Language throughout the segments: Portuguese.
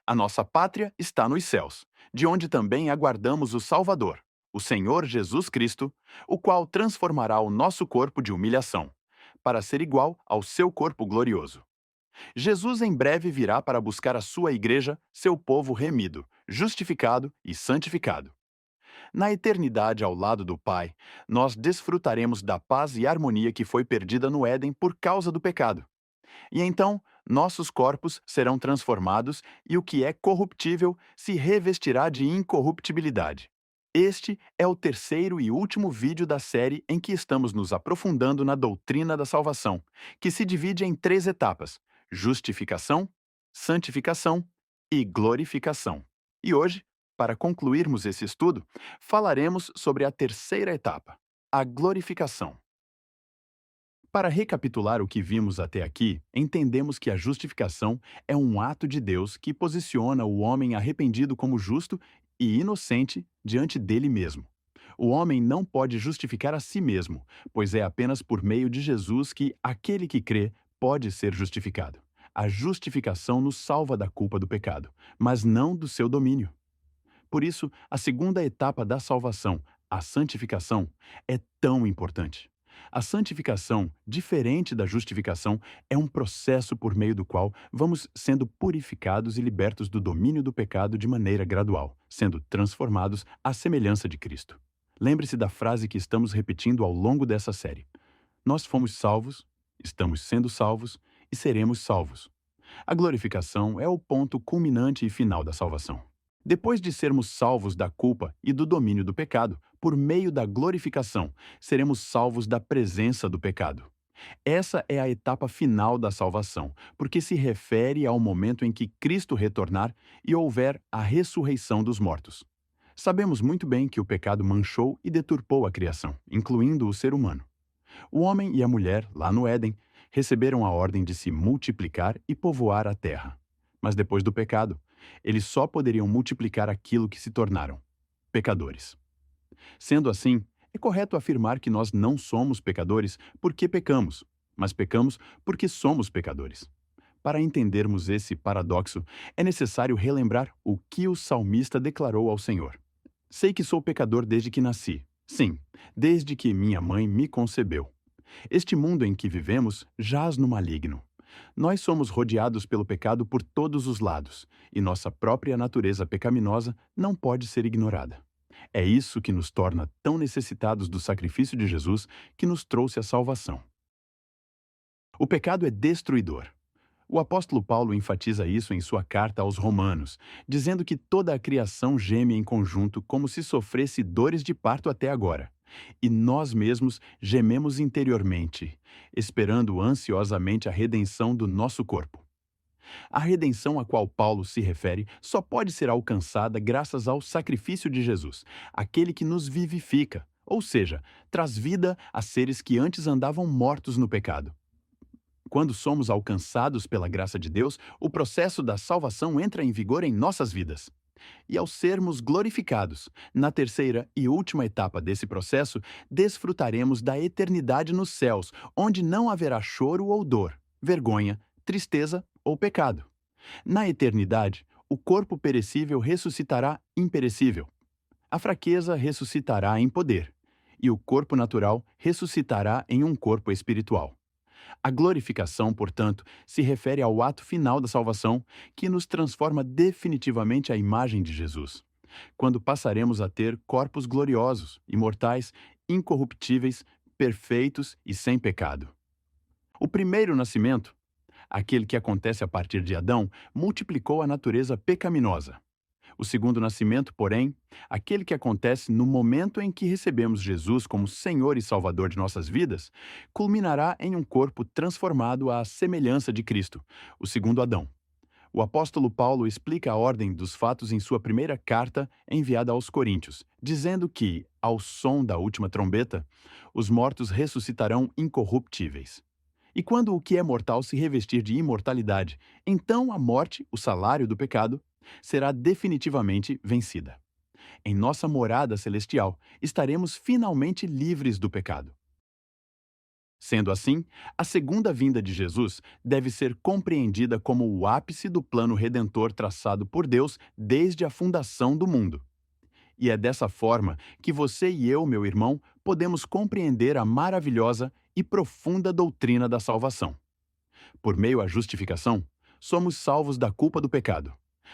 A nossa pátria está nos céus, de onde também aguardamos o Salvador, o Senhor Jesus Cristo, o qual transformará o nosso corpo de humilhação, para ser igual ao seu corpo glorioso. Jesus em breve virá para buscar a sua igreja, seu povo remido, justificado e santificado. Na eternidade ao lado do Pai, nós desfrutaremos da paz e harmonia que foi perdida no Éden por causa do pecado. E então, nossos corpos serão transformados e o que é corruptível se revestirá de incorruptibilidade. Este é o terceiro e último vídeo da série em que estamos nos aprofundando na doutrina da salvação, que se divide em três etapas: justificação, santificação e glorificação. E hoje, para concluirmos esse estudo, falaremos sobre a terceira etapa, a glorificação. Para recapitular o que vimos até aqui, entendemos que a justificação é um ato de Deus que posiciona o homem arrependido como justo e inocente diante dele mesmo. O homem não pode justificar a si mesmo, pois é apenas por meio de Jesus que aquele que crê pode ser justificado. A justificação nos salva da culpa do pecado, mas não do seu domínio. Por isso, a segunda etapa da salvação, a santificação, é tão importante. A santificação, diferente da justificação, é um processo por meio do qual vamos sendo purificados e libertos do domínio do pecado de maneira gradual, sendo transformados à semelhança de Cristo. Lembre-se da frase que estamos repetindo ao longo dessa série. Nós fomos salvos, estamos sendo salvos e seremos salvos. A glorificação é o ponto culminante e final da salvação. Depois de sermos salvos da culpa e do domínio do pecado, por meio da glorificação, seremos salvos da presença do pecado. Essa é a etapa final da salvação, porque se refere ao momento em que Cristo retornar e houver a ressurreição dos mortos. Sabemos muito bem que o pecado manchou e deturpou a criação, incluindo o ser humano. O homem e a mulher, lá no Éden, receberam a ordem de se multiplicar e povoar a terra. Mas depois do pecado, eles só poderiam multiplicar aquilo que se tornaram: pecadores. Sendo assim, é correto afirmar que nós não somos pecadores porque pecamos, mas pecamos porque somos pecadores. Para entendermos esse paradoxo, é necessário relembrar o que o salmista declarou ao Senhor. Sei que sou pecador desde que nasci. Sim, desde que minha mãe me concebeu. Este mundo em que vivemos jaz no maligno. Nós somos rodeados pelo pecado por todos os lados, e nossa própria natureza pecaminosa não pode ser ignorada. É isso que nos torna tão necessitados do sacrifício de Jesus que nos trouxe a salvação. O pecado é destruidor. O apóstolo Paulo enfatiza isso em sua carta aos Romanos, dizendo que toda a criação geme em conjunto como se sofresse dores de parto até agora. E nós mesmos gememos interiormente, esperando ansiosamente a redenção do nosso corpo. A redenção a qual Paulo se refere só pode ser alcançada graças ao sacrifício de Jesus, aquele que nos vivifica, ou seja, traz vida a seres que antes andavam mortos no pecado. Quando somos alcançados pela graça de Deus, o processo da salvação entra em vigor em nossas vidas. E ao sermos glorificados, na terceira e última etapa desse processo, desfrutaremos da eternidade nos céus, onde não haverá choro ou dor, vergonha, tristeza ou pecado. Na eternidade, o corpo perecível ressuscitará imperecível. A fraqueza ressuscitará em poder, e o corpo natural ressuscitará em um corpo espiritual. A glorificação, portanto, se refere ao ato final da salvação, que nos transforma definitivamente à imagem de Jesus, quando passaremos a ter corpos gloriosos, imortais, incorruptíveis, perfeitos e sem pecado. O primeiro nascimento, aquele que acontece a partir de Adão, multiplicou a natureza pecaminosa. O segundo nascimento, porém, aquele que acontece no momento em que recebemos Jesus como Senhor e Salvador de nossas vidas, culminará em um corpo transformado à semelhança de Cristo, o segundo Adão. O apóstolo Paulo explica a ordem dos fatos em sua primeira carta enviada aos Coríntios, dizendo que, ao som da última trombeta, os mortos ressuscitarão incorruptíveis. E quando o que é mortal se revestir de imortalidade, então a morte, o salário do pecado, será definitivamente vencida. Em nossa morada celestial, estaremos finalmente livres do pecado. Sendo assim, a segunda vinda de Jesus deve ser compreendida como o ápice do plano redentor traçado por Deus desde a fundação do mundo. E é dessa forma que você e eu, meu irmão, podemos compreender a maravilhosa e profunda doutrina da salvação. Por meio à justificação, somos salvos da culpa do pecado.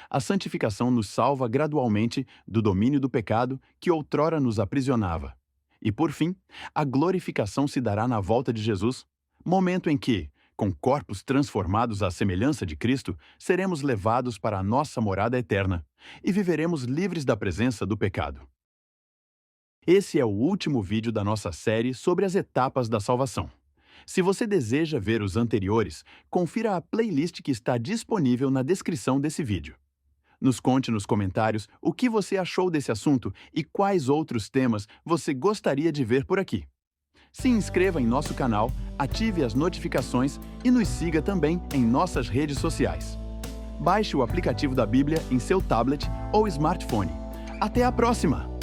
A santificação nos salva gradualmente do domínio do pecado que outrora nos aprisionava. E por fim, a glorificação se dará na volta de Jesus, momento em que, com corpos transformados à semelhança de Cristo, seremos levados para a nossa morada eterna e viveremos livres da presença do pecado. Esse é o último vídeo da nossa série sobre as etapas da salvação. Se você deseja ver os anteriores, confira a playlist que está disponível na descrição desse vídeo. Nos conte nos comentários o que você achou desse assunto e quais outros temas você gostaria de ver por aqui. Se inscreva em nosso canal, ative as notificações e nos siga também em nossas redes sociais. Baixe o aplicativo da Bíblia em seu tablet ou smartphone. Até a próxima!